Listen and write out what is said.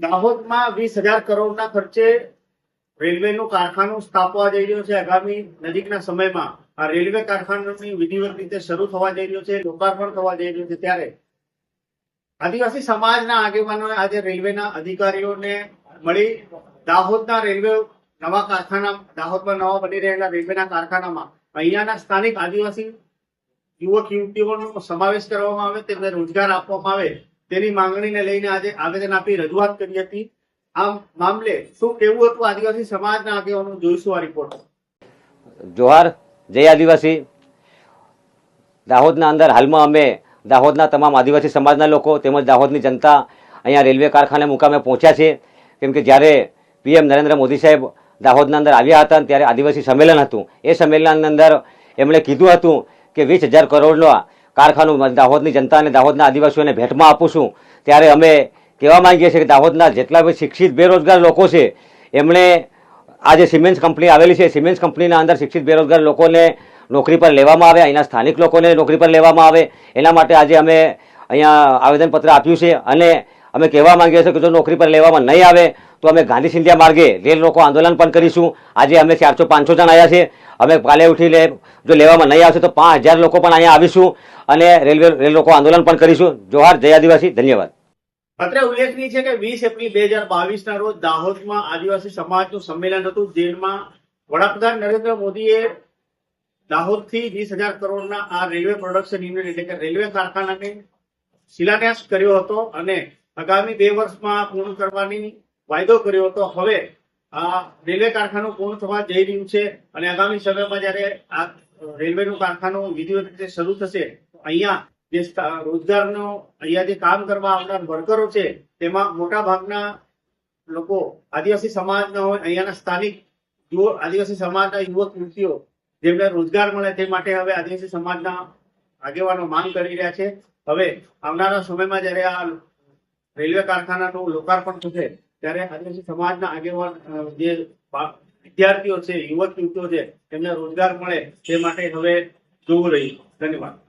દાહોદમાં 20,000 કરોડના ખર્ચે રેલવેનું કારખાનું સ્થાપવા જઈ રહ્યું છે. આગામી નજીકના સમયમાં આ રેલવે કારખાનાની વિધિવત રીતે શરૂ થવા જઈ રહ્યું છે, લોકાર્પણ થવા જઈ રહ્યું છે. ત્યારે આદિવાસી સમાજના આગેવાનોએ આજે રેલવેના અધિકારીઓને મળી દાહોદના રેલવે નવા કારખાના, દાહોદમાં નવા બની રહેલા રેલવેના કારખાનામાં અહીંયાના સ્થાનિક આદિવાસી યુવક યુવતીઓનો સમાવેશ કરવામાં આવે, તેમને રોજગાર આપવામાં આવે તેની માંગણીને લઈને આજે આવેદન આપી રજૂઆત કરી હતી. આ મામલે શું કેવું હતું આદિવાસી સમાજના આગેવાનો, જોઈશું આ રિપોર્ટ. જોહાર, જય આદિવાસી. દાહોદના અંદર હાલમાં અમે દાહોદના તમામ આદિવાસી સમાજના લોકો તેમજ દાહોદની જનતા અહીંયા રેલવે કારખાને મુકામે પહોંચ્યા છે. કેમ કે જ્યારે પીએમ નરેન્દ્ર મોદી સાહેબ દાહોદના અંદર આવ્યા હતા ત્યારે આદિવાસી સંમેલન હતું. એ સંમેલનની અંદર એમણે કીધું હતું કે 20,000 કરોડનો કારખાનું દાહોદની જનતા અને દાહોદના આદિવાસીઓને ભેટમાં આપું છું. ત્યારે અમે કહેવા માંગીએ છીએ કે દાહોદના જેટલા બી શિક્ષિત બેરોજગાર લોકો છે એમણે આ જે સિમેન્ટ્સ કંપની આવેલી છે, સિમેન્ટ્સ કંપનીના અંદર શિક્ષિત બેરોજગાર લોકોને નોકરી પર લેવામાં આવે, અહીંના સ્થાનિક લોકોને નોકરી પર લેવામાં આવે. એના માટે આજે અમે અહીંયા આવેદનપત્ર આપ્યું છે અને અમે કહેવા માંગીએ છીએ કે જો નોકરી પર લેવામાં નહીં આવે તો અમે ગાંધી સિંધિયા માર્ગે રેલ રોકો આંદોલન પણ કરીશું. આજે અમે 400-500 જણ આવ્યા છે. અમે કાલે ઉઠીને જો લેવામાં નહીં આવશે તો 5,000 લોકો પણ અહીંયા આવીશું અને રેલ રોકો આંદોલન પણ કરીશું. જોહાર, જય આદિવાસી. ધન્યવાદ. અત્રે ઉલ્લેખનીય છે કે 20 એપ્રિલ 2022 ના રોજ દાહોદમાં આદિવાસી સમાજનું સંમેલન હતું, જેમાં વડાપ્રધાન નરેન્દ્ર મોદીએ દાહોદથી 20,000 કરોડના આ રેલવે પ્રોડક્શન યુનિટ એટલે કે રેલવે કારખાનાને શિલાન્યાસ કર્યો હતો અને આગામી 2 વર્ષમાં પૂર્ણ કરવાની વાયદો કર્યો હતો. હવે આ રેલવે કારખાનું પૂર્ણ થવા જઈ રહ્યું છે અને આગામી સમયમાં જયારે આ રેલવેનું કારખાનું વિધિવત રીતે શરૂ થશે, અહીંયા જે રોજગારનો અહીંયા જે કામ કરવા આવનાર વર્કરો છે તેમાં મોટા ભાગના લોકો આદિવાસી સમાજના હોય, અહીંયાના સ્થાનિક આદિવાસી સમાજના યુવક યુવતીઓ જેમને રોજગાર મળે તે માટે હવે આદિવાસી સમાજના આગેવાનો માંગ કરી રહ્યા છે. હવે આવનારા સમયમાં જયારે આ રેલવે કારખાનાનું લોકાર્પણ થશે ત્યારે આદિવાસી સમાજના આગેવાન જે વિદ્યાર્થીઓ છે, યુવક યુવતીઓ છે તેમને રોજગાર મળે તે માટે હવે જોવું રહ્યું. ધન્યવાદ.